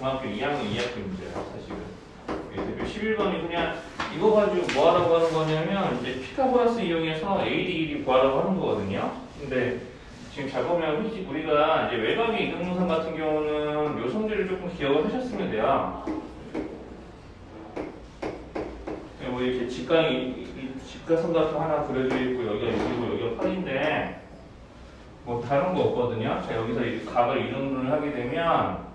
중학교 2학년 2학기 문제야, 사실은. 대표 11번이 그냥 이거 가지고 뭐 하라고 하는 거냐면, 이제 피타고라스 이용해서 AD 길이 구하라고 하는 거거든요. 근데 지금 잘 보면 우리가 이제 외곽의 이등분선 같은 경우는 요 성질을 조금 기억을 하셨으면 돼요. 뭐 이렇게 직각선 같은 거 하나 그려져 있고 여기가 6이고 여기가 8인데 뭐 다른 거 없거든요. 자, 여기서 이 각을 이등분을 하게 되면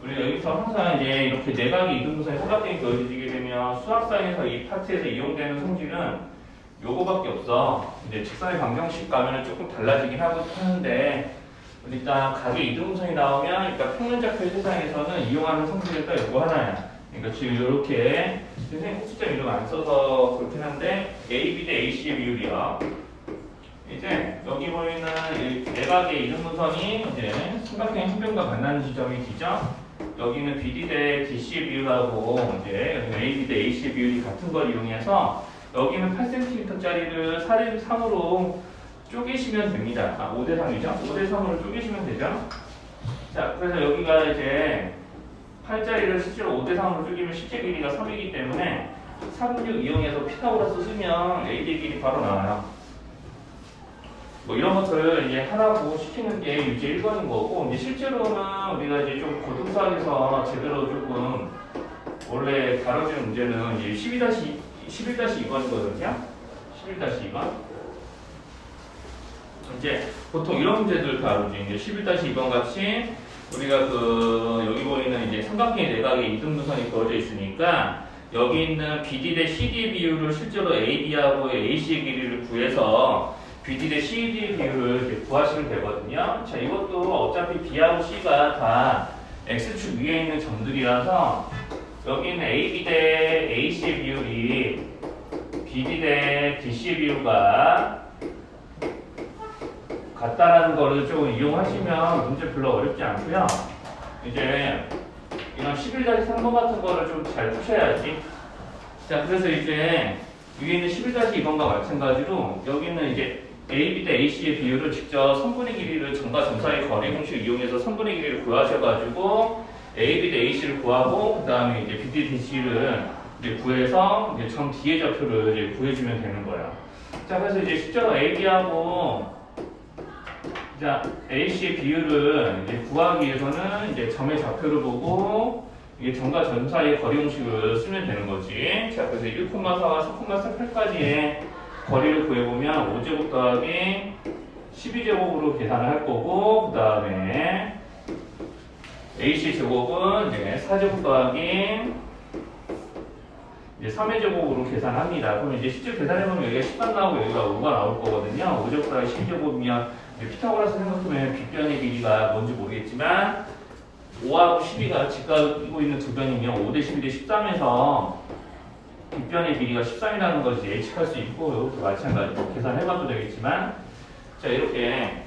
우리가 여기서 항상 이제 이렇게 내각이 이등분선이 삼각형이 그어지게 되면 수학상에서 이 파트에서 이용되는 성질은 요거밖에 없어. 이제 직선의 방정식 가면은 조금 달라지긴 하는데 일단 각의 이등분선이 나오면 일단 평면좌표 세상에서는 이용하는 성질이 딱 요거 하나야. 그러니까 지금 이렇게 선생님 꼭지점 이름 안 써서 그렇긴 한데 AB 대 AC의 비율이야. 이제 여기 보이는 내각의 이등분선이 이제 삼각형의 한 변과 만나는 지점이 D죠. 여기는 BD 대 DC의 비율하고 이제 여기는 AB 대 AC의 비율이 같은 걸 이용해서 여기는 8cm짜리를 4대 3으로 쪼개시면 됩니다. 아, 5대 3이죠? 5대 3으로 쪼개시면 되죠? 자, 그래서 여기가 이제 8짜리를 실제로 5대 3으로 쪼개면 실제 길이가 3이기 때문에 3, 6 이용해서 피타고라스 쓰면 AD 길이 바로 나와요. 뭐 이런 것들을 이제 하라고 시키는 게 유제 1번인 거고, 이제 실제로는 우리가 이제 좀 고등수학에서 제대로 조금 원래 다뤄지는 문제는 이제 11-2번이거든요. 11-2번. 이제 보통 이런 문제들 다루지. 이제 11-2번 같이 우리가 여기 보이는 이제 삼각형의 내각에 이등분선이 그어져 있으니까 여기 있는 BD 대 CD의 비율을 실제로 AD하고 AC의 길이를 구해서 BD 대 CD의 비율을 이렇게 구하시면 되거든요. 자, 이것도 어차피 B하고 C가 다 X축 위에 있는 점들이라서 여기 있는 AB 대 AC의 비율이 BD 대 DC의 비율과 같다라는 거를 좀 이용하시면 문제 별로 어렵지 않고요. 이제 이런 11-3번 같은 거를 좀 잘 푸셔야지. 자, 그래서 이제 위에 있는 11-2번과 마찬가지로 여기는 이제 AB 대 AC의 비율을 직접 선분의 길이를 점과 점 사이 거리 공식을 이용해서 선분의 길이를 구하셔가지고 AB 대 AC를 구하고 그 다음에 이제 BD 대 DC를 이제 구해서 이제 점 D의 좌표를 이제 구해주면 되는 거예요. 자, 그래서 이제 실제로 AB하고 자, AC의 비율을 이제 구하기 위해서는 이제 점의 좌표를 보고 이게 점과 점 사이의 거리 공식을 쓰면 되는 거지. 자, 그래서 1,4와 4,8까지의 거리를 구해보면 5제곱 더하기 12제곱으로 계산을 할 거고, 그 다음에 AC 제곱은 이제 4제곱 더하기 이제 3의 제곱으로 계산합니다. 그럼 이제 실제 계산해보면 여기가 10만 나오고 여기가 5가 나올 거거든요. 5제곱 더하기 12제곱이면 피타고라스 생각하면 빗변의 길이가 뭔지 모르겠지만 5하고 12가 직각이고 있는 두 변이면 5 대 12 대 13에서 빗변의 길이가 13이라는 것을 예측할 수 있고 이것도 마찬가지로 계산해봐도 되겠지만 자, 이렇게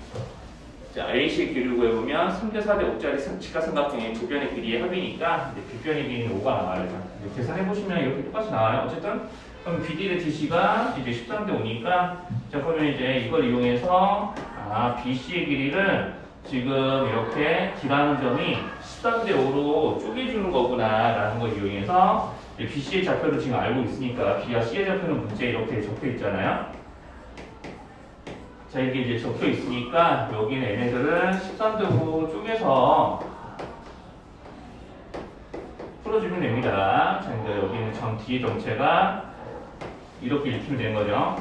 자, AC의 길이를 구해보면 3대 4대 5짜리 직각삼각형의 두 변의 길이의 합이니까 이제 빗변의 길이는 5가 나와요. 계산해보시면 이렇게 똑같이 나와요. 어쨌든 그럼 BD 대 DC가 이제 13대 5니까 자, 그러면 이제 이걸 이용해서 BC의 길이를 지금 이렇게 D라는 점이 13대 5로 쪼개주는 거구나 라는 걸 이용해서 BC의 좌표를 지금 알고 있으니까 B와 C의 좌표는 문제에 이렇게 적혀 있잖아요. 자, 이게 이제 적혀 있으니까 여기는 얘네들을 13대 5로 쪼개서 풀어주면 됩니다. 자, 그러니까 여기는 점 D의 정체가 이렇게 읽히면 되는 거죠.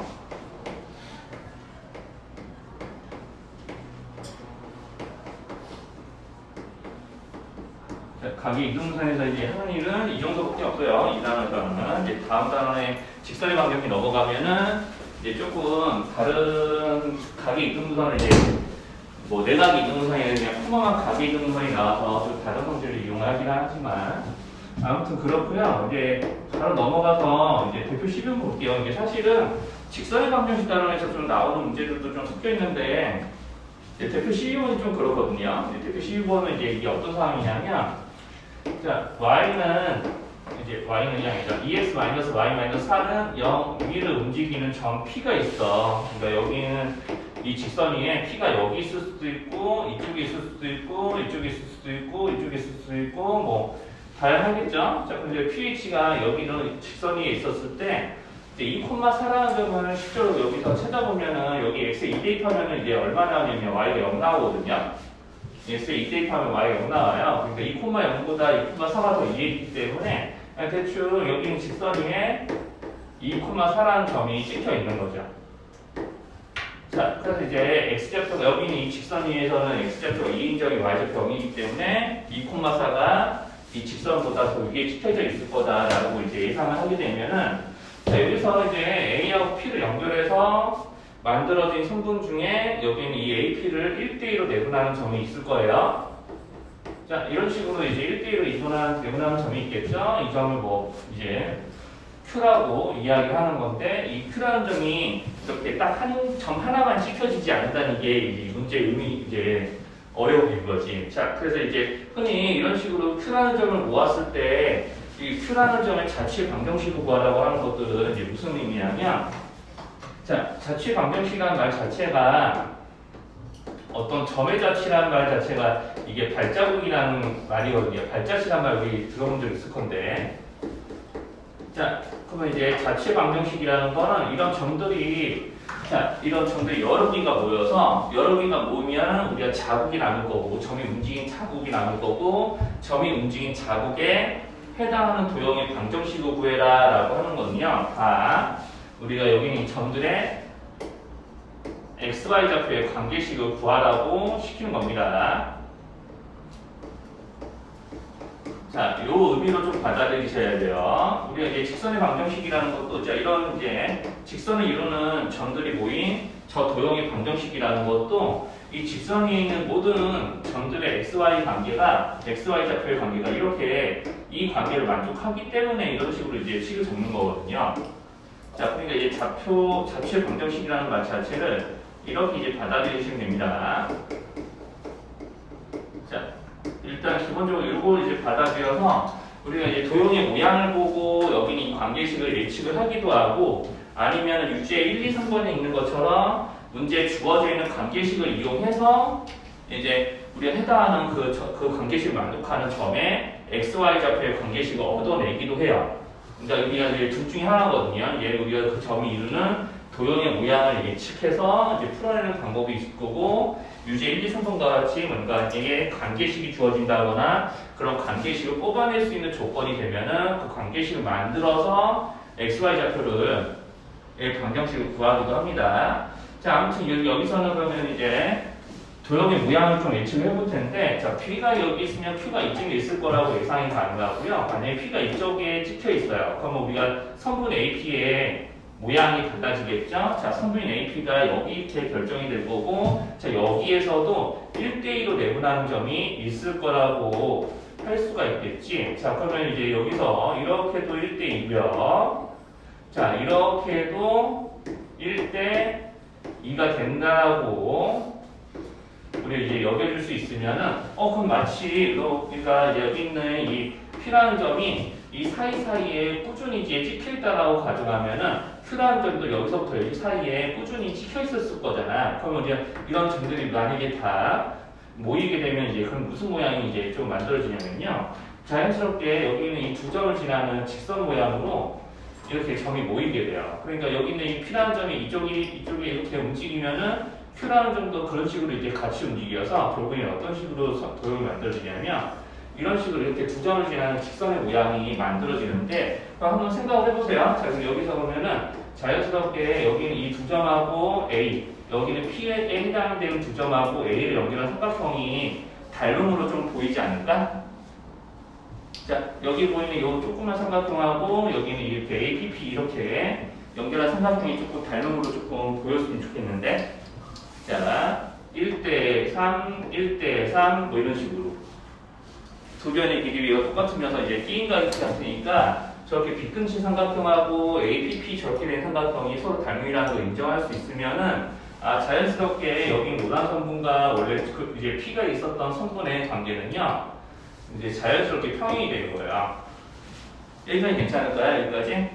각의 이등분선에서 이제 하는 일은 이 정도밖에 없어요. 이 단어는 이제 다음 단어에 직선의 방정이 넘어가면은 이제 조금 다른 각의 이등분선을 이제 뭐 내각의 이등분선이 아니라 그냥 평범한 각의 이등분선이 나와서 좀 다른 성질을 이용하긴 하지만 아무튼 그렇고요. 이제 바로 넘어가서 이제 대표 12번 볼게요. 이게 사실은 직선의 방정식 단원에서 좀 나오는 문제들도 좀 섞여 있는데 대표 12번이 좀 그렇거든요. 대표 12번은 이제 이게 어떤 상황이냐면 자, y는 이제 y는 0이죠. 2x-y-4는 0 위를 움직이는 점 P가 있어. 그러니까 여기는 이 직선 위에 P가 여기 있을 수도 있고 이쪽에 있을 수도 있고 이쪽에 있을 수도 있고 이쪽에 있을 수도 있고 뭐 다양하겠죠. 자, 근데 PH가 여기는 직선 위에 있었을 때 이제 2,4라는 점을 실제로 여기서 찾아보면은 여기 x에 2 대입하면은 이제 얼마 나오냐면 y가 0 나오거든요. x에 2 대입하면 y가 0 나와요. 그러니까 2,0보다 2,4가 더 이해이기 때문에 대충 여기는 직선 위에 2,4라는 점이 찍혀 있는 거죠. 자, 그래서 이제 x좌표가 여기는 이 직선 위에서는 x좌표가 2인정이 y좌표 0이기 때문에 2,4가 이 직선보다 더 위에 찍혀져 있을 거다라고 이제 예상을 하게 되면은 자, 여기서 이제 A하고 P를 연결해서 만들어진 성분 중에 여기는 이 AP를 1대2로 내분하는 점이 있을 거예요. 자, 이런 식으로 이제 1대2로 내분하는 점이 있겠죠. 이 점을 뭐 이제 Q라고 이야기하는 건데 이 Q라는 점이 이렇게 딱 한 점 하나만 찍혀지지 않는다는 게 이 문제의 의미 이제 어려움인 거지. 자, 그래서 이제 흔히 이런 식으로 Q라는 점을 모았을 때 이 Q라는 점의 자취 방정식을 구하라고 하는 것들은 이제 무슨 의미냐면 자, 자취 방정식이라는 말 자체가 어떤 점의 자취라는 말 자체가 이게 발자국이라는 말이거든요. 발자취라는 말 우리 들어본 적 있을 건데 자, 그러면 이제 자취 방정식이라는 거는 이런 점들이 자, 이런 점들이 여러 개가 모여서 여러 개가 모이면 우리가 자국이 나눌 거고 점이 움직인 자국이 나눌 거고 점이 움직인 자국에 해당하는 도형의 방정식을 구해라 라고 하는 거는요. 다 우리가 여기 있는 점들의 XY좌표의 관계식을 구하라고 시키는 겁니다. 자, 요 의미로 좀 받아들이셔야 돼요. 우리가 이제 직선의 방정식이라는 것도 자, 이런 이제 직선을 이루는 점들이 모인 저 도형의 방정식이라는 것도 이 직선 위에 있는 모든 점들의 XY 관계가 XY 좌표의 관계가 이렇게 이 관계를 만족하기 때문에 이런 식으로 이제 식을 적는 거거든요. 자, 그러니까 이제 자취의 방정식이라는 말 자체를 이렇게 이제 받아들이시면 됩니다. 자, 일단 기본적으로 이걸 이제 받아들여서 우리가 이제 도형의 모양을 보고 여기는 이 관계식을 예측을 하기도 하고 아니면 유제 1, 2, 3번에 있는 것처럼 문제에 주어져 있는 관계식을 이용해서 이제 우리가 해당하는 그 관계식을 만족하는 점에 XY 좌표의 관계식을 얻어내기도 해요. 그러니까 여기가 이제 둘 중에 하나거든요. 얘 우리가 그 점이 이루는 도형의 모양을 예측해서 이제 풀어내는 방법이 있을 거고 유제 1, 2, 3번과 같이 뭔가 이게 관계식이 주어진다거나 그런 관계식을 뽑아낼 수 있는 조건이 되면은 그 관계식을 만들어서 XY 좌표를 방정식을 구하기도 합니다. 자, 아무튼 여기서는 그러면 이제 도형의 모양을 좀 예측을 해볼 텐데, 자, P가 여기 있으면 Q가 이쪽에 있을 거라고 예상이 가능하고요. 만약에 P가 이쪽에 찍혀 있어요. 그러면 우리가 선분 AP의 모양이 달라지겠죠? 자, 선분인 AP가 여기 이렇게 결정이 될 거고, 자, 여기에서도 1대2로 내분하는 점이 있을 거라고 할 수가 있겠지. 자, 그러면 이제 여기서 이렇게도 1대2고요. 자, 이렇게도 1대2가 된다고 우리 이제 여겨줄 수 있으면은, 그럼 마치 우리가 이제 여기 있는 이 P라는 점이 이 사이사이에 꾸준히 이제 찍혀있다라고 가정하면은 Q라는 점도 여기서부터 여기 사이에 꾸준히 찍혀있었을 거잖아. 그러면 이제 이런 점들이 만약에 다 모이게 되면 이제 그럼 무슨 모양이 이제 좀 만들어지냐면요. 자연스럽게 여기 있는 이 두 점을 지나는 직선 모양으로 이렇게 점이 모이게 돼요. 그러니까 여기 있는 이 P라는 점이 이쪽에 이렇게 움직이면은 Q라는 점도 그런 식으로 이제 같이 움직여서 결국에 어떤 식으로 도형이 만들어지냐면 이런 식으로 이렇게 두 점을 지나는 직선의 모양이 만들어지는데 한번 생각을 해보세요. 자, 그럼 여기서 보면은 자연스럽게 여기는 이 두 점하고 A, 여기는 P에 해당되는 두 점하고 A를 연결한 삼각형이 닮음으로 좀 보이지 않을까? 자, 여기 보이는 이 조그만 삼각형하고 여기는 이렇게 APP 이렇게 연결한 삼각형이 조금 닮음으로 조금 보였으면 좋겠는데 자, 1대3, 1대3 뭐 이런 식으로 두 변의 길이가 똑같으면서 이제 끼인각이 같으니까 저렇게 빗근치 삼각형하고 APP 저렇게 된 삼각형이 서로 닮음이라는 걸 인정할 수 있으면은 자연스럽게 여기 노란 선분과 원래 이제 P가 있었던 선분의 관계는요 이제 자연스럽게 평행이 되는 거예요. 여기까지 괜찮을까요? 여기까지?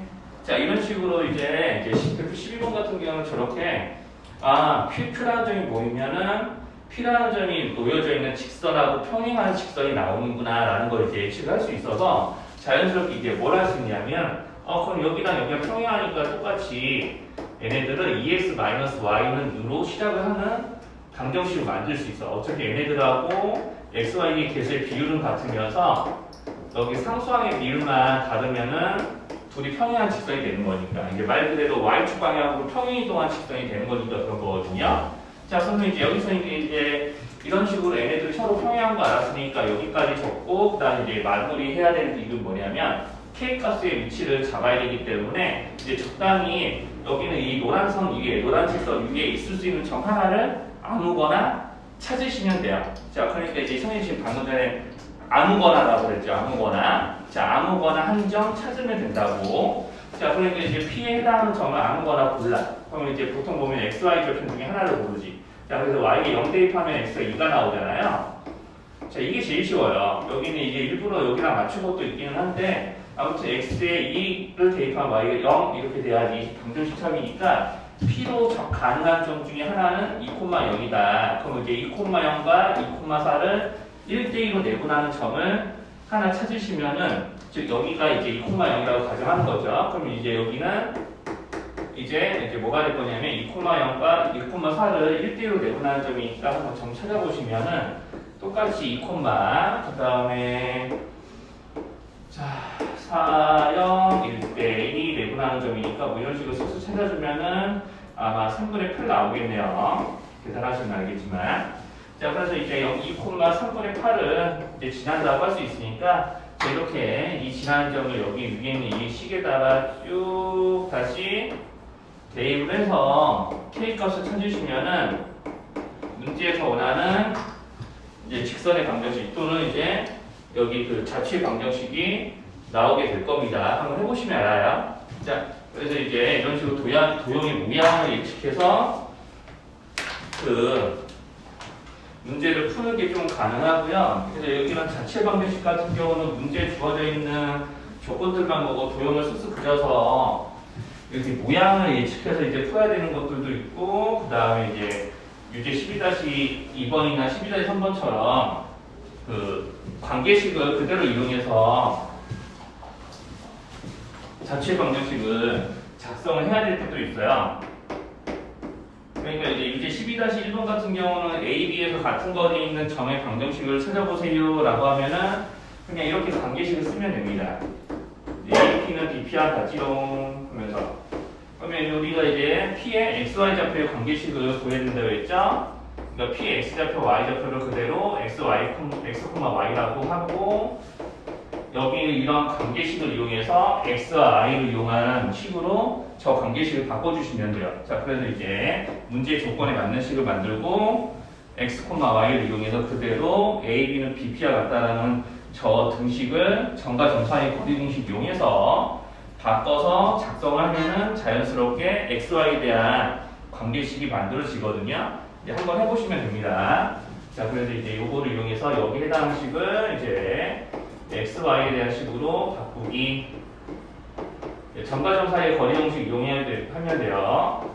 자, 이런 식으로 이제 112번 같은 경우는 저렇게 Q라는 점이 모이면은 P라는 점이 놓여져 있는 직선하고 평행하는 직선이 나오는구나 라는 걸 이제 예측을 할 수 있어서 자연스럽게 이제 뭘 할 수 있냐면 그럼 여기랑 여기가 평행하니까 똑같이 얘네들을 EX-Y는 으로 시작을 하는 방정식을 만들 수 있어. 어차피 얘네들하고 XY의 개수의 비율은 같으면서 여기 상수항의 비율만 다르면은 둘이 평행한 직선이 되는 거니까 이제 말 그대로 Y축 방향으로 평행이동한 직선이 되는 거니까 그런 거거든요. 자, 그러면 이제 여기서 이제 이런 식으로 얘네들이 서로 평행한 거 알았으니까 여기까지 적고 그다음에 이제 마무리 해야 되는 이유는 뭐냐면 K 값의 위치를 잡아야 되기 때문에 이제 적당히 여기는 이 노란 선 위에 노란 직선 위에 있을 수 있는 점 하나를 아무거나 찾으시면 돼요. 자, 그러니까 이제 선생님 지금 방금 전에 아무거나라고 그랬죠. 아무거나. 자, 아무거나 한 점 찾으면 된다고. 자, 그러니까 이제 P에 해당하는 점을 아무거나 골라. 그러면 이제 보통 보면 X, Y 절편 중에 하나를 고르지. 자, 그래서 Y에 0 대입하면 X가 2가 나오잖아요. 자, 이게 제일 쉬워요. 여기는 이제 일부러 여기랑 맞춘 것도 있기는 한데 아무튼 X에 2를 대입하면 Y가 0 이렇게 돼야지 방정식 참이니까 P로 가능한 점 중에 하나는 2,0이다. 그럼 이제 2,0과 2,4를 1대2로 내분하는 점을 하나 찾으시면은 즉 여기가 이제 2,0이라고 가정하는 거죠. 그럼 이제 여기는 이제 뭐가 될 거냐면 2,0과 1,4를 1대1로 내분하는 점이니까 한번 점 찾아보시면은 똑같이 2, 그 다음에 자 4, 0, 1대2 내분하는 점이니까 뭐 이런 식으로 쓱쓱 찾아주면은 아마 3분의 8 나오겠네요. 계산하시면 알겠지만 자, 그래서 이제 2,3분의 8을 이제 지난다고 할 수 있으니까 이렇게 이 지나는 점을 여기 위에 있는 이 식에다가 쭉 다시 대입을 해서 K 값을 찾으시면은 문제에서 원하는 이제 직선의 방정식 또는 이제 여기 그 자취의 방정식이 나오게 될 겁니다. 한번 해보시면 알아요. 자, 그래서 이제 이런 식으로 도형의 모양을 예측해서 그 문제를 푸는 게 좀 가능하고요. 그래서 여기는 자체 방정식 같은 경우는 문제에 주어져 있는 조건들만 보고 도형을 쓱쓱 그려서 이렇게 모양을 예측해서 이제 풀어야 되는 것들도 있고, 그 다음에 이제 유제 12-2번이나 12-3번처럼 그 관계식을 그대로 이용해서 자체 방정식을 작성을 해야 될 때도 있어요. 그러니까 이제 유제 12-1번 같은 경우는 A, B에서 같은 거리에 있는 점의 방정식을 찾아보세요 라고 하면은 그냥 이렇게 관계식을 쓰면 됩니다. A, P는 BP와 같지롱 하면서 그러면 우리가 이제 P의 XY 좌표의 관계식을 구해야 된다고 했죠? 그러니까 P의 X좌표, Y좌표를 그대로 X, Y라고 하고 여기 이런 관계식을 이용해서 X와 Y를 이용한 식으로 저 관계식을 바꿔주시면 돼요. 자, 그래서 이제 문제 조건에 맞는 식을 만들고 X, Y를 이용해서 그대로 A, B는 BP와 같다라는 저 등식을 점과 점 사이의 거리 등식 이용해서 바꿔서 작성을 하면은 자연스럽게 XY에 대한 관계식이 만들어지거든요. 이제 한번 해보시면 됩니다. 자, 그래서 이제 요거를 이용해서 여기 해당 식을 이제 XY에 대한 식으로 바꾸기. 점과 점 사이의 거리 공식 이용하면 돼요.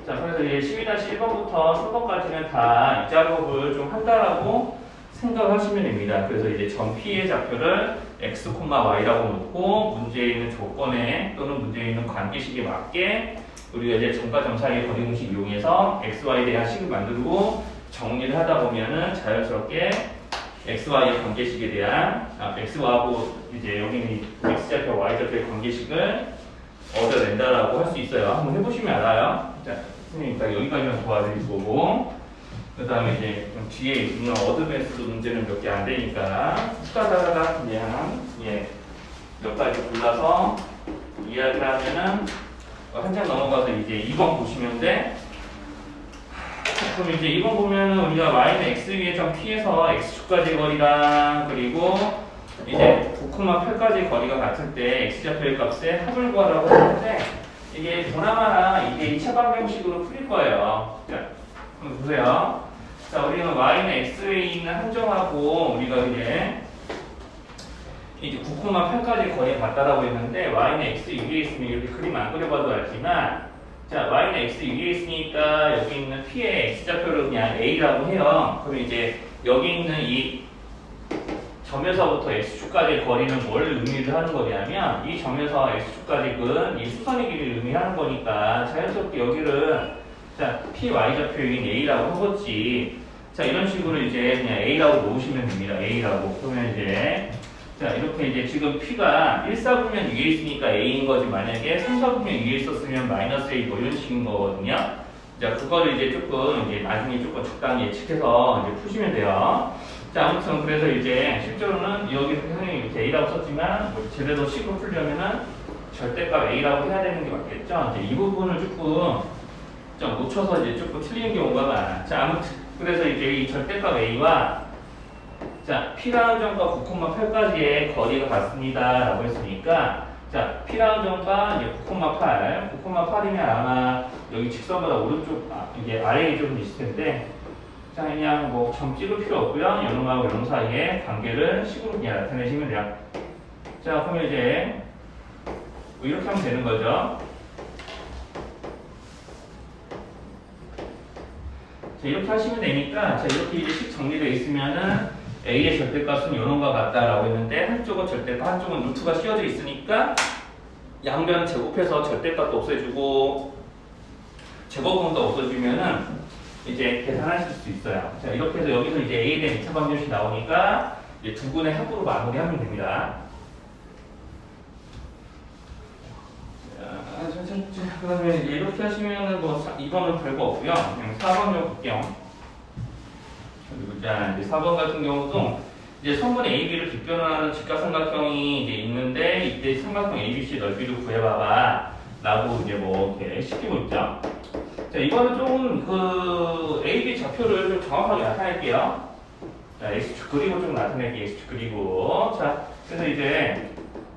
자, 그래서 이제 12-1번부터 3번까지는 다 이 작업을 좀 한다라고 생각하시면 됩니다. 그래서 이제 점 P의 좌표를 X, Y라고 놓고 문제에 있는 조건에 또는 문제에 있는 관계식에 맞게 우리가 이제 점과 점 사이의 거리 공식 이용해서 XY에 대한 식을 만들고 정리를 하다 보면은 자연스럽게 XY의 관계식에 대한 X하고 이제 여기는 X좌표, Y좌표의 관계식을 얻어낸다라고 할 수 있어요. 한번 해보시면 알아요. 자, 선생님 여기까지만 도와드릴 거고 그 다음에 이제 좀 뒤에 있는 어드밴스드 문제는 몇 개 안 되니까 숟가락하다가 그냥 몇 가지 골라서 이야기를 하면은 한 장 넘어가서 이제 2번 보시면 돼. 그럼 이제 2번 보면은 우리가 y는 x 위에 점 p에서 x축까지 거리랑 그리고 이제 9,8까지 거리가 같을 때 x좌표의 값에 합을 구하라고 하는데 이게 보나마나 이게 2차 방정식으로 풀릴 거예요. 자, 한번 보세요. 자, 우리는 y는 x에 있는 한 점하고 우리가 이제 9,8까지 거리가 같다라고 했는데 y는 x 위에 있으면 이렇게 그림 안 그려봐도 알지만 자, y는 x 위에 있으니까 여기 있는 p의 x좌표를 그냥 a라고 해요. 그럼 이제 여기 있는 이 점에서부터 x축까지의 거리는 뭘 의미를 하는 거냐면 이 점에서 x축까지는 이 수선의 길이를 의미하는 거니까 자연스럽게 여기를 자, py좌표인 a라고 해봤지. 자, 이런 식으로 이제 그냥 a라고 놓으시면 됩니다. a라고. 그러면 이제 자, 이렇게 이제 지금 P가 1사분면 위에 있으니까 A인 거지, 만약에 3사분면 위에 있었으면 마이너스 A 뭐 이런 식인 거거든요. 자, 그거를 이제 조금, 이제 나중에 조금 적당히 예측해서 이제 푸시면 돼요. 자, 아무튼 그래서 이제 실제로는 여기 선생님이 이렇게 A라고 썼지만, 뭐 제대로 식으로 풀려면은 절대값 A라고 해야 되는 게 맞겠죠? 이제 이 부분을 조금 좀 놓쳐서 이제 조금 틀리는 경우가 많아. 자, 아무튼 그래서 이제 이 절대값 A와 자, P라는 점과 9,8까지의 거리가 같습니다. 라고 했으니까, 자, P라는 점과 이제 9,8, 9,8이면 아마 여기 직선보다 오른쪽, 이게 아래에 좀 있을 텐데, 자, 그냥 뭐 점 찍을 필요 없고요. 요놈하고 요놈 사이의 관계를 식으로 그냥 나타내시면 돼요. 자, 그러면 이제, 뭐 이렇게 하면 되는 거죠. 자, 이렇게 하시면 되니까, 자, 이렇게 이제 식 정리되어 있으면은, A의 절대값은 요놈과 같다라고 했는데 한쪽은 절대값, 한쪽은 루트가 씌워져 있으니까 양변 제곱해서 절대값도 없애주고 제곱분도 없애주면은 이제 계산하실 수 있어요. 자, 이렇게 해서 여기서 이제 A에 대한 2차 방정식이 나오니까 이제 두 분의 합으로 마무리하면 됩니다. 자, 그러면 이제 이렇게 하시면은 뭐 2번은 별거 없고요. 그냥 4번 좀 볼게요. 그리고 자, 이제 4번 같은 경우도 이제 성분 AB를 빗변하는 직각삼각형이 이제 있는데 이때 삼각형 ABC 넓이를 구해봐봐 라고 이제 뭐 이렇게 시키고 있죠. 자, 이거는 좀 그 AB 좌표를 좀 정확하게 나타낼게요. 자, X축 그리고 좀 나타낼게요. X축 그리고 자, 그래서 이제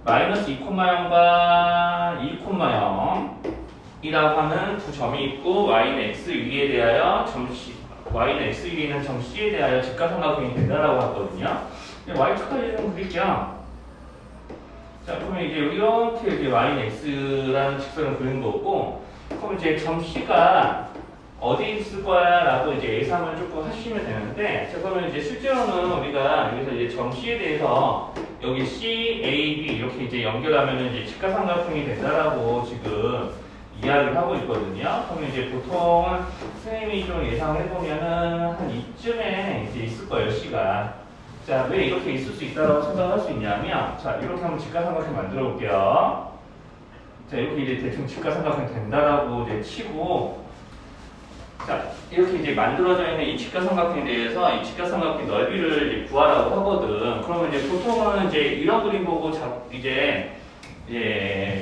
마이너스 2,0과 2,0 이라고 하는 두 점이 있고 y는 x 위에 대하여 점 C y는 x 위에 있는 점 C에 대하여 직각삼각형이 된다라고 하거든요. y축까지 좀 그릴게요. 자, 그러면 이제 이렇게 이제 y는 x라는 직선을 그리는 거고, 그럼 이제 점 C가 어디 있을 거야? 라고 이제 예상을 조금 하시면 되는데, 자, 그러면 이제 실제로는 우리가 여기서 이제 점 C에 대해서 여기 C, A, B 이렇게 이제 연결하면 이제 직각삼각형이 된다라고 지금 이야기를 하고 있거든요. 그러면 이제 보통은 선생님이 좀 예상을 해보면은 한 이쯤에 이제 있을 거예요, C가. 자, 왜 이렇게 있을 수 있다고 생각할 수 있냐면, 자, 이렇게 한번 직각삼각형 만들어 볼게요. 자, 이렇게 이제 대충 직각삼각형 된다라고 이제 치고, 자, 이렇게 이제 만들어져 있는 이 직각삼각형에 대해서 이 직각삼각형 넓이를 이제 구하라고 하거든. 그러면 이제 보통은 이제 이런 그림 보고 이제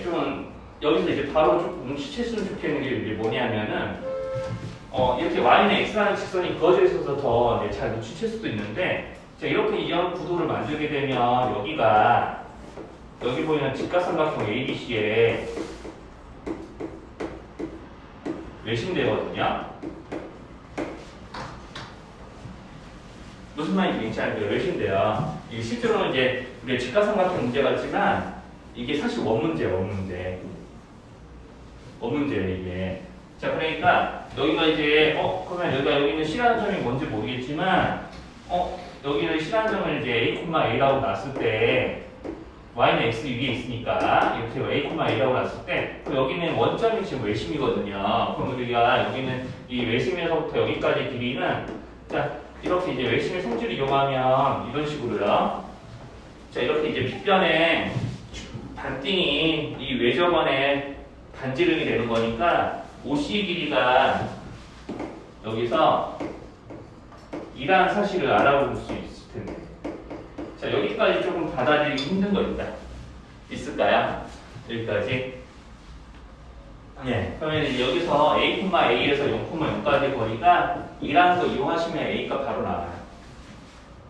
좀 여기서 이제 바로 좀 눈치챘으면 좋겠는 게 이게 뭐냐면은 이렇게 y는 x라는 직선이 그어져 있어서 더 이제 잘 눈치챌 수도 있는데, 자, 이렇게 이런 구도를 만들게 되면 여기가 여기 보이는 직각삼각형 ABC에 외심되거든요. 무슨 말인지 알죠? 외심돼요. 이게 실제로는 이제 우리 직각삼각형 문제 같지만 이게 사실 원문제예요, 이게. 자, 그러니까 여기가 이제 그러면 여기 있는 C라는 점이 뭔지 모르겠지만 여기는 C라는 점을 이제 A,A라고 놨을 때 y는 x 위에 있으니까 이렇게 A,A라고 놨을 때 여기는 원점이 지금 외심이거든요. 그럼 우리가 여기는 이 외심에서부터 여기까지 길이는 자, 이렇게 이제 외심의 성질을 이용하면 이런 식으로요. 자, 이렇게 이제 빗변에 반띵이 이 외접원에 반지름이 되는 거니까 OC 길이가 여기서 2라는 사실을 알아볼 수 있을 텐데. 자, 여기까지 조금 받아들이기 힘든 겁니다. 있을까요? 여기까지. 네. 그러면 이제 여기서 A,A에서 0,0까지 거리가 2라는 거 이용하시면 A가 바로 나와요.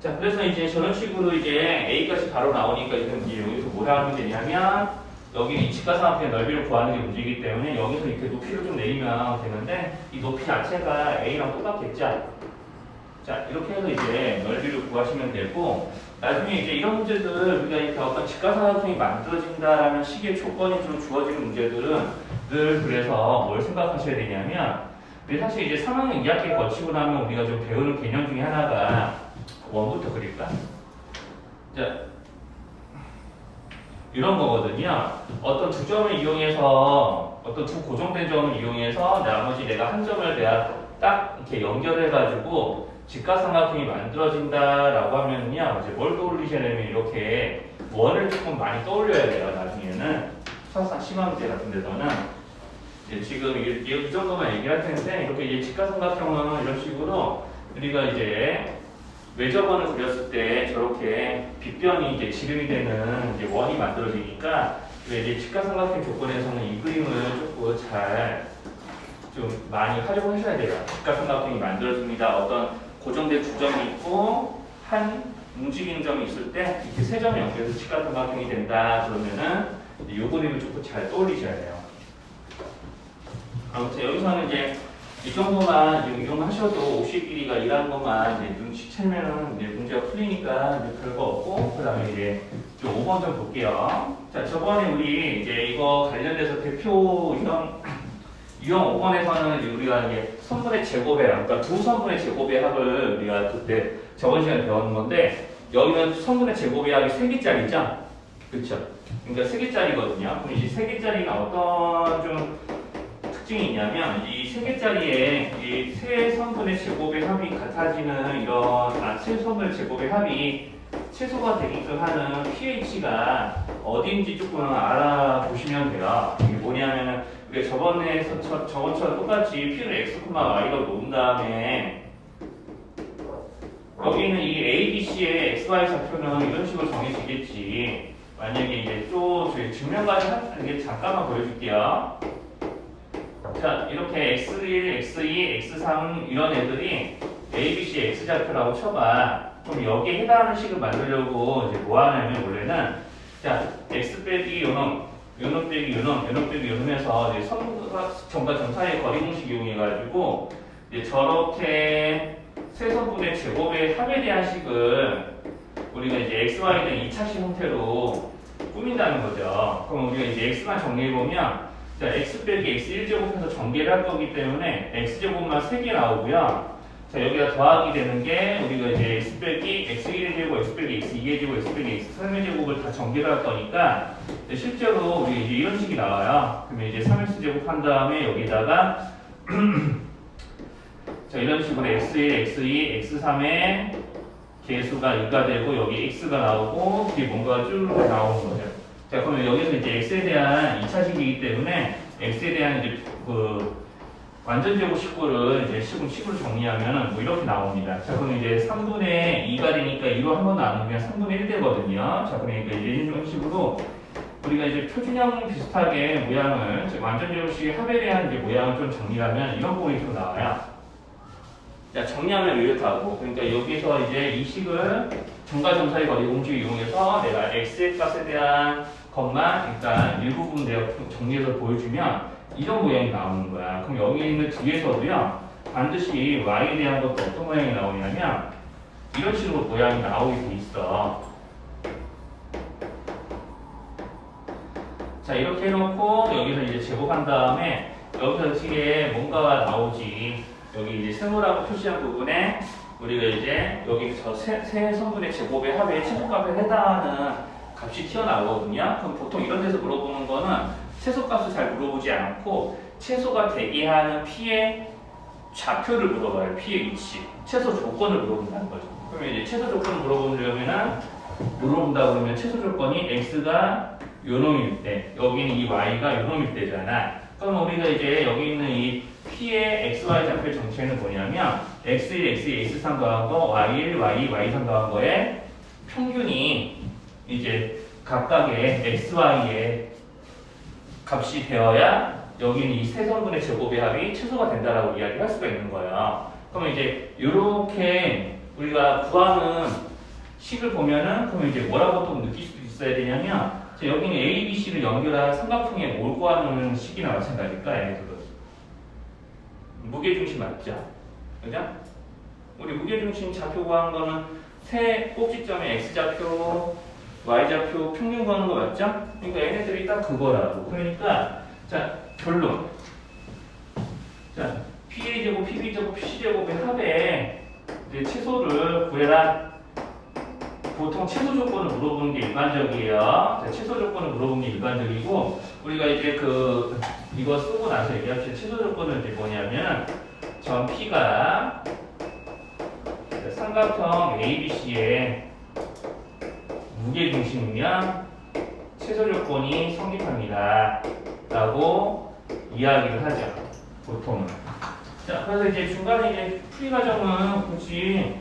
자, 그래서 이제 저런 식으로 이제 A까지 바로 나오니까 이제 여기서 뭘 하면 되냐면 여기 이 직각삼각형의 넓이를 구하는 게 문제이기 때문에 여기서 이렇게 높이를 좀 내리면 되는데 이 높이 자체가 A랑 똑같겠죠? 자, 이렇게 해서 이제 넓이를 구하시면 되고, 나중에 이제 이런 문제들 우리가 이렇게 어떤 직각삼각형이 만들어진다라는 식의 조건이 좀 주어지는 문제들은 늘 그래서 뭘 생각하셔야 되냐면 근데 사실 이제 3학년 2학기 거치고 나면 우리가 좀 배우는 개념 중에 하나가 원부터 그릴까? 자, 이런 거거든요. 어떤 두 점을 이용해서 어떤 두 고정된 점을 이용해서 나머지 내가 한 점을 내가 딱 이렇게 연결해가지고 직각삼각형이 만들어진다라고 하면요, 이제 뭘 떠올리셔야 되면 이렇게 원을 조금 많이 떠올려야 돼요. 나중에는 수학상 시험문제 같은 데서는 이제 지금 이 정도만 얘기할 텐데 이렇게 이제 직각삼각형은 이런 식으로 우리가 이제 외접원을 그렸을 때 저렇게 빗변이 이제 지름이 되는 이제 원이 만들어지니까 이제 직각삼각형 조건에서는 이 그림을 조금 잘 좀 많이 활용하셔야 돼요. 직각삼각형이 만들어집니다. 어떤 고정된 두 점이 있고 한 움직이는 점이 있을 때 이렇게 세 점이 연결해서 직각삼각형이 된다. 그러면은 이 그림을 조금 잘 떠올리셔야 돼요. 아무튼 여기서는 이제 이 정도만 이용하셔도 옵식 길이가 1하는 것만 이제 눈치채면은 이제 문제가 풀리니까 이제 별거 없고, 그 다음에 이제 좀 5번 좀 볼게요. 자, 저번에 우리 이제 이거 관련돼서 대표 유형 5번에서는 이제 우리가 이제 선분의 제곱의 합, 그러니까 두 선분의 제곱의 합을 우리가 그때 저번 시간에 배웠는 건데, 여기는 선분의 제곱의 합이 3개짜리죠? 그쵸? 그러니까 3개짜리거든요. 그럼 이 3개짜리는 어떤 좀 특징이 있냐면 이 3개짜리에 이 세 선분의 제곱의 합이 같아지는 이런 세 선분의 제곱의 합이 최소가 되게끔 하는 pH가 어딘지 조금 알아보시면 돼요. 이게 뭐냐면은 우리가 저번처럼 똑같이 p를 x, y로 놓은 다음에 여기는 이 a, b, c의 x, y 좌표는 이런 식으로 정해지겠지. 만약에 이제 또 저희 증명까지 하는 게 잠깐만 보여줄게요. 자, 이렇게 x1, x2, x3 이런 애들이 a, b, c, x좌표라고 쳐봐. 그럼 여기에 해당하는 식을 만들려고 이제 뭐 하냐면 원래는 자, x 빼기 요놈, 요놈 빼기 요놈, 요놈 빼기 요놈 해서 이제 점과 점 사이의 거리 공식 이용해가지고 이제 저렇게 세 선분의 제곱의 합에 대한 식을 우리가 이제 x, y는 2차식 형태로 꾸민다는 거죠. 그럼 우리가 이제 x만 정리해보면 자, x 빼기 x 1제곱해서 전개를 할 거기 때문에 x제곱만 3개 나오고요. 자, 여기다 더하기 되는 게 우리가 이제 x 빼기 x 1제곱, x 빼기 x 2제곱, x 빼기 x 3제곱을 다 전개를 할 거니까 실제로 우리 이제 이런 식이 나와요. 그러면 이제 3x제곱 한 다음에 여기다가 자, 이런 식으로 x1, x2, x3의 개수가 2가 되고 여기 x가 나오고 뒤에 뭔가 쭉 나오는 거죠. 자, 그러면 여기서 이제 x에 대한 2차식이기 때문에 x에 대한 이제 그 완전 제곱 식구를 이제 식으로 정리하면은 뭐 이렇게 나옵니다. 자, 그럼 이제 3분의 2가 되니까 2로 한번 나누면 3분의 1 되거든요. 자, 그러니까 이제 이런 식으로 우리가 이제 표준형 비슷하게 모양을 완전 제곱식의 합에 대한 이제 모양을 좀 정리하면 이런 부분이 좀 나와요. 자, 정리하면 이렇다고. 그러니까 여기서 이제 이 식을 점과 점 사이 거리 공식을 이용해서 내가 x의 값에 대한 것만 일단 일부분 내가 정리해서 보여주면 이런 모양이 나오는 거야. 그럼 여기 있는 뒤에서도요, 반드시 y에 대한 것도 어떤 모양이 나오냐면 이런 식으로 모양이 나오게 돼 있어. 자, 이렇게 해놓고 여기서 이제 제곱한 다음에 여기서 뒤에 뭔가가 나오지. 여기 이제 세모라고 표시한 부분에 우리가 이제 여기 저 세 성분의 제곱의 합의 최소값에 해당하는 값이 튀어나오거든요. 그럼 보통 이런 데서 물어보는 거는 최소값을 잘 물어보지 않고 최소가 되게 하는 p의 좌표를 물어봐요. p의 위치, 최소 조건을 물어본다는 거죠. 그러면 이제 최소 조건을 물어본다 그러면 최소 조건이 x가 요놈일 때, 여기는 이 y가 요놈일 때잖아. 그럼 우리가 이제 여기 있는 이 p의 xy 좌표의 정체는 뭐냐면 x1, x2, x3 더한 거, y1, y2, y3 더한 거에 평균이 이제 각각의 x, y의 값이 되어야 여기는 이 세 성분의 제곱의 합이 최소가 된다라고 이야기할 수가 있는 거예요. 그러면 이제 이렇게 우리가 구하는 식을 보면은 그러면 이제 뭐라고 또 느낄 수도 있어야 되냐면 여기는 A, B, C를 연결한 삼각형의 뭘 구하는 식이나 마찬가지일까? 얘네들은 무게중심 맞죠? 그죠? 우리 무게중심 좌표 구하는 거는 세 꼭지점의 X좌표, Y좌표 평균 구하는 거 맞죠? 그러니까 얘네들이 딱 그거라고. 그러니까 자, 결론. 자, PA제곱, PB제곱, PC제곱의 합에 이제 최소를 구해라. 보통 최소 조건을 물어보는 게 일반적이에요. 자, 최소 조건을 물어보는 게 일반적이고, 우리가 이제 이거 쓰고 나서 얘기합시다. 최소 조건은 이제 뭐냐면, 점 P가 삼각형 ABC의 무게중심이면 최소 조건이 성립합니다. 라고 이야기를 하죠. 보통은. 자, 그래서 이제 중간에 이제 풀이 과정은 굳이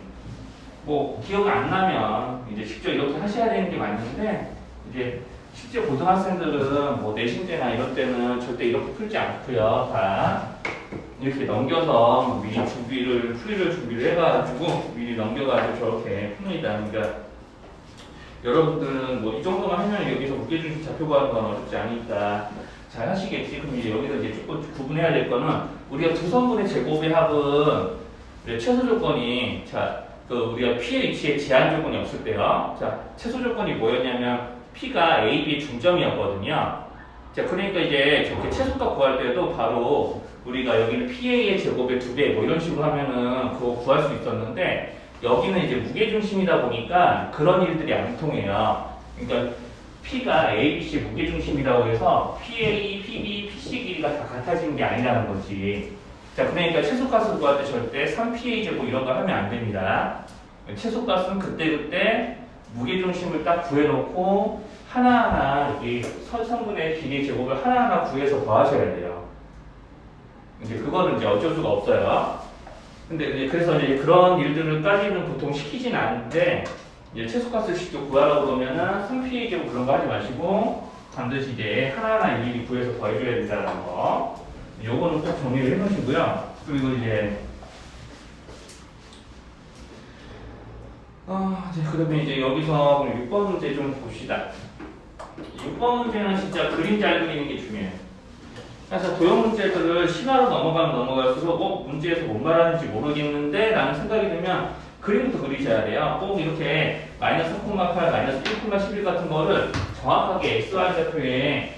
뭐 기억 안 나면 이제 직접 이렇게 하셔야 되는 게 맞는데, 이제 실제 고등학생들은 뭐 내신 때나 이럴 때는 절대 이렇게 풀지 않고요. 다 이렇게 넘겨서 미리 풀이를 준비를 해가지고 미리 넘겨가지고 저렇게 풉니다. 그러니까 여러분들은 뭐 이 정도만 하면 여기서 무게중심 좌표 구하는 건 어렵지 않으니까 잘 하시겠지. 그럼 이제 여기서 이제 조금 구분해야 될 거는, 우리가 두 성분의 제곱의 합은 최소 조건이, 자, 우리가 pH의 제한 조건이 없을 때요. 자, 최소 조건이 뭐였냐면 P가 A, B의 중점이었거든요. 자, 그러니까 이제 저렇게 최소값 구할 때도 바로 우리가 여기는 PA의 제곱의 2배 뭐 이런 식으로 하면은 그거 구할 수 있었는데, 여기는 이제 무게중심이다 보니까 그런 일들이 안 통해요. 그러니까 P가 A, B, C 무게중심이라고 해서 PA, PB, PC 길이가 다 같아지는 게 아니라는 거지. 자, 그러니까 최소값을 구할 때 절대 3PA 제곱 이런 거 하면 안 됩니다. 최소값은 그때그때 무게중심을 딱 구해놓고 하나하나 이 선성분의 길이 제곱을 하나하나 구해서 더하셔야 돼요. 이제 그거는 이제 어쩔 수가 없어요. 근데 그래서 이제 그런 일들을까지는 보통 시키진 않는데, 이제 최소값을 직접 구하라고 그러면은 3PA 제곱 그런 거 하지 마시고 반드시 이제 하나하나 일일이 구해서 더해줘야 된다는 거. 요거는 꼭 정리를 해놓으시고요. 그리고 이제 그러면 이제 여기서 6번 문제 좀 봅시다. 6번 문제는 진짜 그림 잘 그리는 게 중요해요. 그래서 도형 문제들을 심화로 넘어가면 넘어갈수록 문제에서 뭔 말하는지 모르겠는데 라는 생각이 들면 그림부터 그리셔야 돼요. 꼭 이렇게 마이너스 3,8, 마이너스 1,11 같은 거를 정확하게 XY 좌표에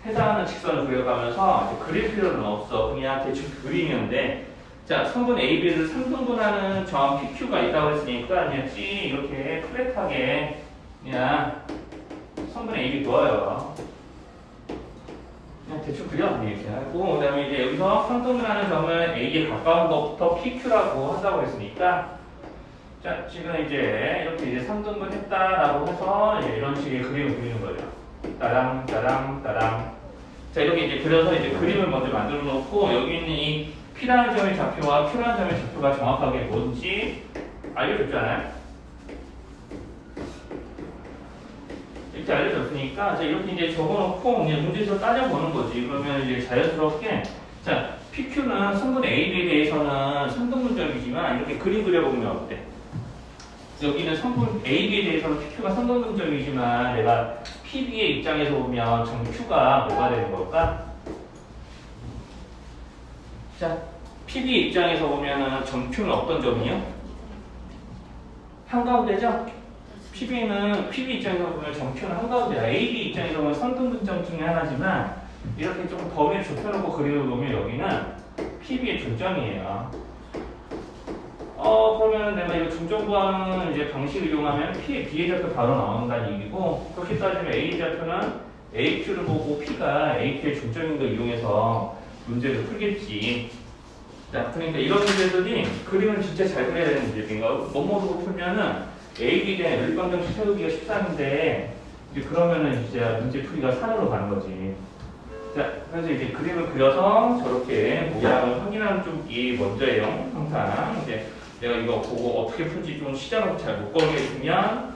해당하는 직선을 그려가면서 그릴 필요는 없어. 그냥 대충 그리면 돼. 자, 성분 AB를 3등분하는 점 PQ가 있다고 했으니까 그냥 C 이렇게 플랫하게 그냥 성분 AB 놓아요. 그냥 대충 그려. 이렇게 하고, 그 다음에 이제 여기서 3등분하는 점을 A에 가까운 것부터 PQ라고 한다고 했으니까, 자, 지금 이제 이렇게 이제 3등분 했다라고 해서 이런 식의 그림을 그리는 거죠. 따랑, 따랑, 따랑. 자, 이렇게 이제 그려서 이제 그림을 먼저 만들어 놓고, 여기 있는 이 P라는 점의 좌표와 Q라는 점의 좌표가 정확하게 뭔지 알려줬잖아요. 이렇게 알려줬으니까, 자, 이렇게 이제 적어놓고 그냥 문제에서 따져보는 거지. 그러면 이제 자연스럽게, 자, PQ는 성분 AB에 대해서는 3등분점이지만 이렇게 그림 그려보면 어때? 여기는 성분 AB에 대해서는 PQ가 3등분점이지만 내가 PB의 입장에서 보면 점 Q가 뭐가 되는 걸까? 자, PB 입장에서 보면은 점 Q는 어떤 점이요? 한가운데죠? PB 입장에서 보면 점 Q는 한가운데야. AB 입장에서 보면 선등분점 중에 하나지만 이렇게 좀 범위를 좁혀놓고 그림을 보면 여기는 PB의 중점이에요. 그러면 내가 이거 중점 구하는 이제 방식을 이용하면 B의 좌표 바로 나온다는 얘기고, 그렇게 따지면 A 좌표는 AQ를 보고 P가 AQ의 중점인 걸 이용해서 문제를 풀겠지. 자, 그러니까 이런 문제들이 그림을 진짜 잘 그려야 되는 문제인가? 못 모르고 풀면은 AB에 대한 연립방정식 세우기가 13인데, 이제 그러면은 이제 문제 풀이가 산으로 가는 거지. 자, 그래서 이제 그림을 그려서 저렇게 모양을 확인하는 쪽이 먼저예요. 항상 이제 내가 이거 보고 어떻게 풀지 좀 시작을 잘 못 걸겠으면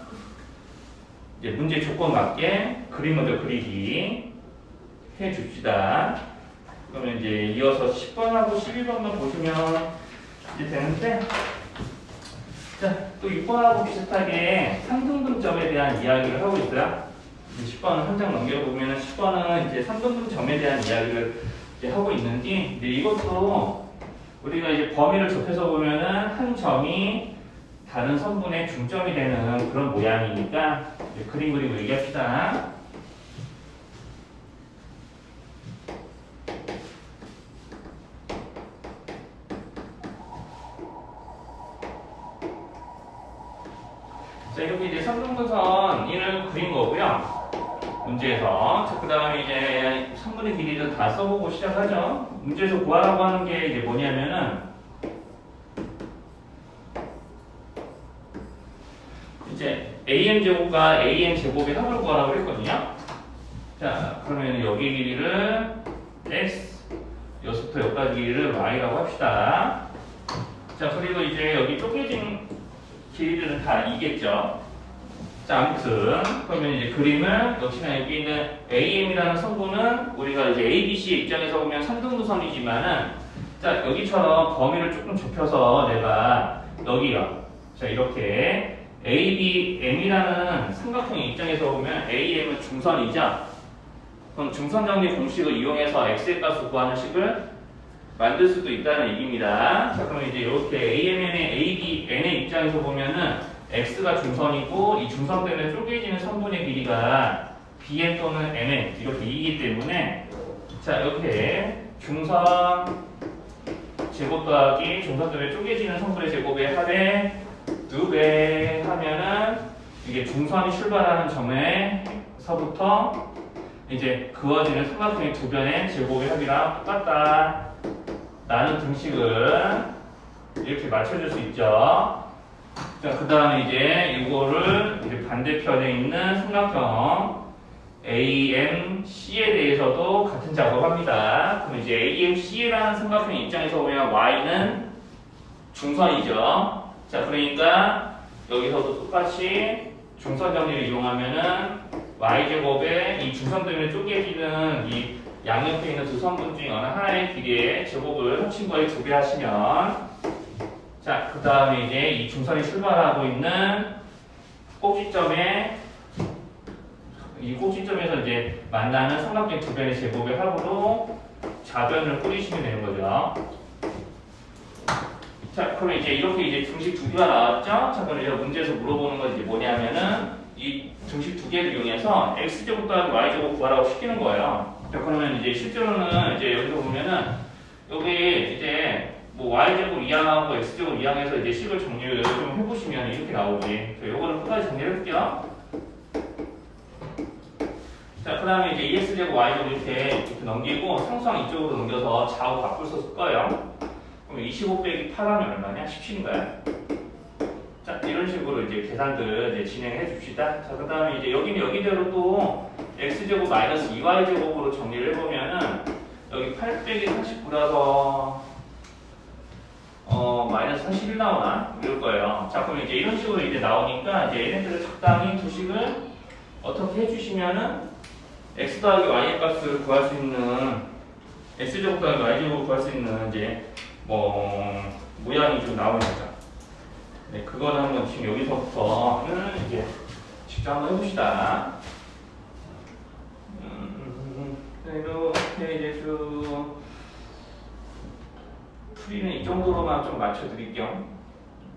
이제 문제 조건 맞게 그림 먼저 그리기 해 줍시다. 그러면 이제 이어서 10번하고 11번만 보시면 이제 되는데, 자, 또 6번하고 비슷하게 상등분점에 대한 이야기를 하고 있어요. 10번은 한 장 넘겨보면 10번은 이제 3등분점에 대한 이야기를 이제 하고 있는데, 이제 이것도 우리가 이제 범위를 좁혀서 보면은 한 점이 다른 성분의 중점이 되는 그런 모양이니까 이제 그림 그리고 얘기합시다. 자, 이렇게 이제 삼등분선을 그린 거고요. 문제에서. 자, 그 다음에 이제 3분의 길이를 다 써보고 시작하죠. 문제에서 구하라고 하는 게 이제 뭐냐면은, 이제 am제곱과 am제곱의 합을 구하라고 했거든요. 자, 그러면 여기 길이를 x, 여기서부터 여기까지 길이를 y라고 합시다. 자, 그리고 이제 여기 쪼개진 길이들은 다 2겠죠. 자, 아무튼 그러면 이제 그림을 역시나 여기 있는 AM이라는 성분은 우리가 이제 ABC 입장에서 보면 3등분선이지만은, 자, 여기처럼 범위를 조금 좁혀서 내가 여기요. 자, 이렇게 ABM이라는 삼각형의 입장에서 보면 AM은 중선이죠. 그럼 중선 정리 공식을 이용해서 x의 값을 구하는 식을 만들 수도 있다는 얘기입니다. 자, 그럼 이제 이렇게 AMN의 ABN의 입장에서 보면은 x가 중선이고 이 중선 때문에 쪼개지는 선분의 길이가 bn 또는 mn 이렇게 2이기 때문에, 자, 이렇게 중선 제곱 더하기 중선 때문에 쪼개지는 선분의 제곱의 합의 2배 하면은 이게 중선이 출발하는 점에서부터 이제 그어지는 삼각형의 두 변의 제곱의 합이랑 똑같다 라는 등식을 이렇게 맞춰줄 수 있죠. 자, 그 다음에 이제 이거를 이제 반대편에 있는 삼각형 AMC에 대해서도 같은 작업을 합니다. 그럼 이제 AMC라는 삼각형 입장에서 보면 Y는 중선이죠. 자, 그러니까 여기서도 똑같이 중선 정리를 이용하면은 Y제곱에 이 중선 때문에 쪼개지는 이 양옆에 있는 두 선분 중에 어느 하나의 길이의 제곱을 합친 거에 2배 하시면, 자, 그 다음에 이제 이 중선이 출발하고 있는 꼭지점에, 이 꼭지점에서 이제 만나는 삼각형 두 변의 제곱의 합으로 좌변을 꾸리시면 되는 거죠. 자, 그럼 이제 이렇게 이제 등식 두 개가 나왔죠? 자, 그럼 이제 문제에서 물어보는 건 이제 뭐냐면은 이 등식 두 개를 이용해서 x제곱 더하기 y제곱 구하라고 시키는 거예요. 자, 그러면 이제 실제로는 이제 여기서 보면은 여기 이제 뭐 y제곱 이항하고 x제곱 이항해서 이제 식을 정리를 좀 해보시면 이렇게 나오지. 자, 요거는 끝까지 정리를 해볼게요. 자, 그 다음에 이제 ex제곱 y제곱 이렇게 넘기고 상수항 이쪽으로 넘겨서 좌우 바꿀 수 쓸 거예요. 그럼 25 빼기 8 하면 얼마냐? 17인가요? 자, 이런 식으로 이제 계산들 이제 진행해 줍시다. 자, 그 다음에 이제 여기는 여기대로 또 x제곱 마이너스 2y제곱으로 정리를 해보면은 여기 8 빼기 49라서 마이너스 41 나오나? 이럴 거예요. 자, 그럼 이제 이런 식으로 이제 나오니까 이제 얘네들을 적당히 두식을 어떻게 해주시면은 x 더하기 y의 값을 구할 수 있는, x제곱 더하기 y제곱을 구할 수 있는 이제 모양이 좀 나오는 거죠. 네, 그거는 한번 지금 여기서부터는 이제 직접 한번 해봅시다. 이렇게 이제 쭉 풀이는 이 정도로만 좀 맞춰드릴게요.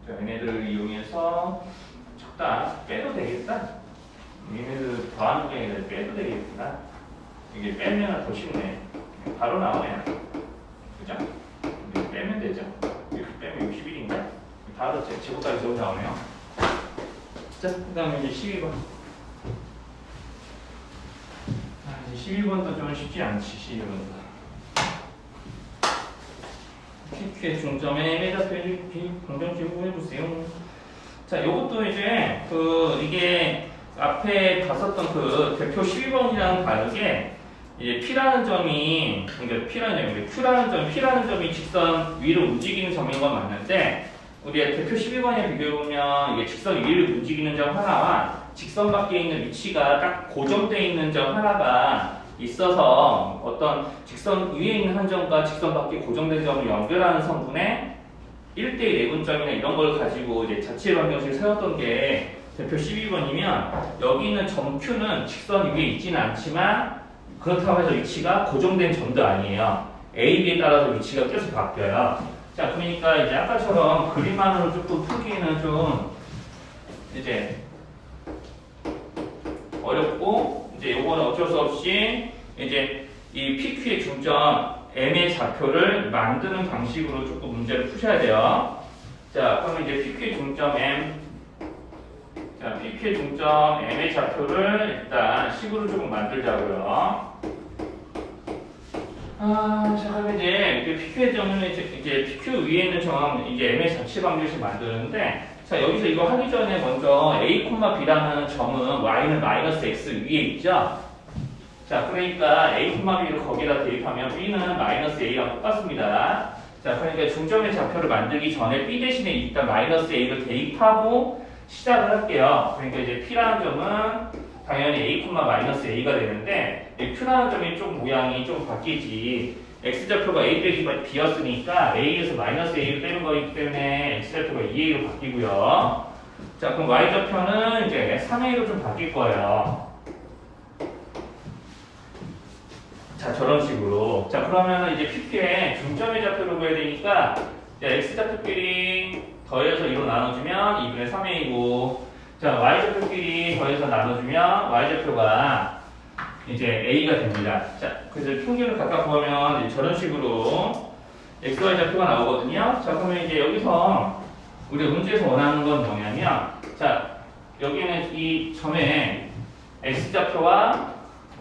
자, 얘네들을 이용해서 적당 빼도 되겠다. 얘네들 더하는 게 아니라 빼도 되겠구나. 이게 빼면 더 쉽네. 바로 나오네. 그죠? 이렇게 빼면 되죠. 이렇게 빼면 61인가? 바로 제곱까지 저기 나오네요. 자, 그 다음에 이제 12번. 이제 12번도 좀 쉽지 않지, 12번도. PQ의 중점에 매달표를 공정지구 해보세요. 자, 요것도 이제 이게 앞에 봤었던 그 대표 12번이랑 다르게 이제 P라는 점이, 그러니까 P라는 점이 직선 위로 움직이는 점인 건 맞는데, 우리가 대표 12번에 비교해보면 이게 직선 위를 움직이는 점 하나와 직선 밖에 있는 위치가 딱 고정되어 있는 점 하나가 있어서 어떤 직선 위에 있는 한 점과 직선 밖에 고정된 점을 연결하는 성분의 1대1 내분점이나 이런 걸 가지고 이제 자체 방정식을 세웠던 게 대표 12번이면, 여기 있는 점 Q는 직선 위에 있지는 않지만 그렇다고 해서 위치가 고정된 점도 아니에요. A, B에 따라서 위치가 계속 바뀌어요. 자, 그러니까 이제 아까처럼 그림만으로 조금 풀기는 좀 이제 어렵고, 이제 요거는 어쩔 수 없이 이제 이 PQ의 중점 M의 좌표를 만드는 방식으로 조금 문제를 푸셔야 돼요. 자, 그러면 이제 PQ의 중점 M, 자, PQ의 중점 M의 좌표를 일단 식으로 조금 만들자고요. 자, 그러면 이제 그 PQ의 점은 이제 PQ 위에 있는 점 이제 M의 자체 방정식 만드는데, 자, 여기서 이거 하기 전에 먼저 A, B라는 점은 Y는 마이너스 X 위에 있죠? 자, 그러니까 A, B를 거기다 대입하면 B는 마이너스 A랑 똑같습니다. 자, 그러니까 중점의 좌표를 만들기 전에 B 대신에 일단 마이너스 A를 대입하고 시작을 할게요. 그러니까 이제 P라는 점은 당연히 A, 마이너스 A가 되는데, 이 Q라는 점이 좀 모양이 좀 바뀌지. X좌표가 A 빼기 B였으니까 A에서 마이너스 A를 빼는 거기 때문에 X좌표가 2A로 바뀌고요. 자, 그럼 Y좌표는 이제 3A로 좀 바뀔 거예요. 자, 저런 식으로. 자, 그러면 이제 PQ의 중점의 좌표를 구해야 되니까, X좌표끼리 더해서 2로 나눠주면 2분의 3A고, 자, Y좌표끼리 더해서 나눠주면 Y좌표가 이제 A가 됩니다. 자, 그래서 평균을 각각 구하면 이제 저런 식으로 XY 좌표가 나오거든요. 자, 그러면 이제 여기서 우리가 문제에서 원하는 건 뭐냐면, 자, 여기는 이 점에 X좌표와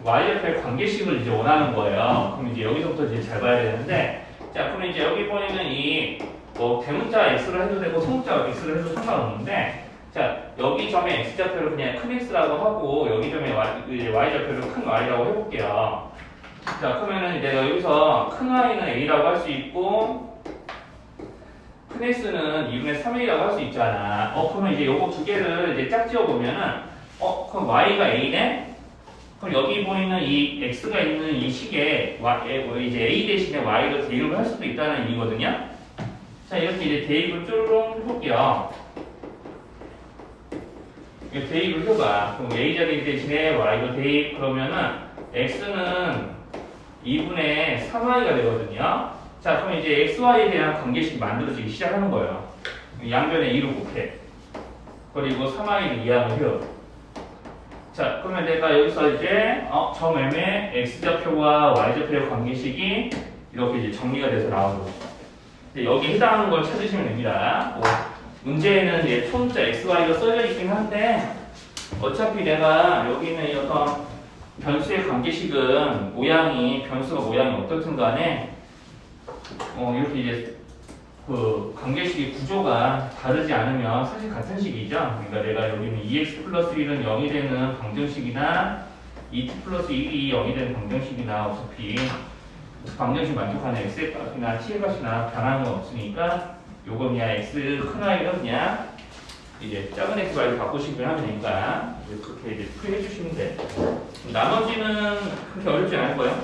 Y좌표의 관계식을 이제 원하는 거예요. 그럼 이제 여기서부터 이제 잘 봐야 되는데, 자, 그럼 이제 여기 보이는 이 뭐 대문자 X를 해도 되고 소문자 X를 해도 상관없는데, 자, 여기 점의 X좌표를 그냥 큰 X라고 하고 여기 점의 Y좌표를 큰 Y라고 해볼게요. 자, 그러면은 내가 여기서 큰 Y는 A라고 할 수 있고 큰 X는 2분의 3A라고 할 수 있잖아. 그러면 이제 요거 두 개를 이제 짝지어 보면은 그럼 Y가 A네? 그럼 여기 보이는 이 X가 있는 이 식에 이제 A 대신에 Y로 대입을 할 수도 있다는 의미거든요. 자, 이렇게 이제 대입을 쭈르륵 해볼게요. 대입을 해봐. 그럼 A 자리 대신에 Y로 대입, 그러면은 X는 2분의 3Y가 되거든요. 자, 그럼 이제 XY에 대한 관계식이 만들어지기 시작하는 거예요. 양변에 2로 곱해. 그리고 3Y를 이항을 해요. 자, 그러면 내가 여기서 이제 점 M의 X좌표와 Y좌표의 관계식이 이렇게 이제 정리가 돼서 나오고, 여기 해당하는 걸 찾으시면 됩니다. 문제에는 이제 초문자 XY가 써져 있긴 한데, 어차피 내가 여기 있는 이 어떤 변수의 관계식은 변수가 모양이 어떻든 간에 이렇게 이제 그 관계식의 구조가 다르지 않으면 사실 같은 식이죠. 그러니까 내가 여기는 2x 플러스 1은 0이 되는 방정식이나 2t 플러스 1이 0이 되는 방정식이나 어차피 방정식 만족하는 x의 값이나 t의 값이나 변하는 건 없으니까 요거 그냥 x 큰 Y를 그냥 이제 작은 x, y를 바꾸시기만 하면 되니까 그렇게 이제 풀이해 주시면 돼. 나머지는 그렇게 어렵지 않을 거예요.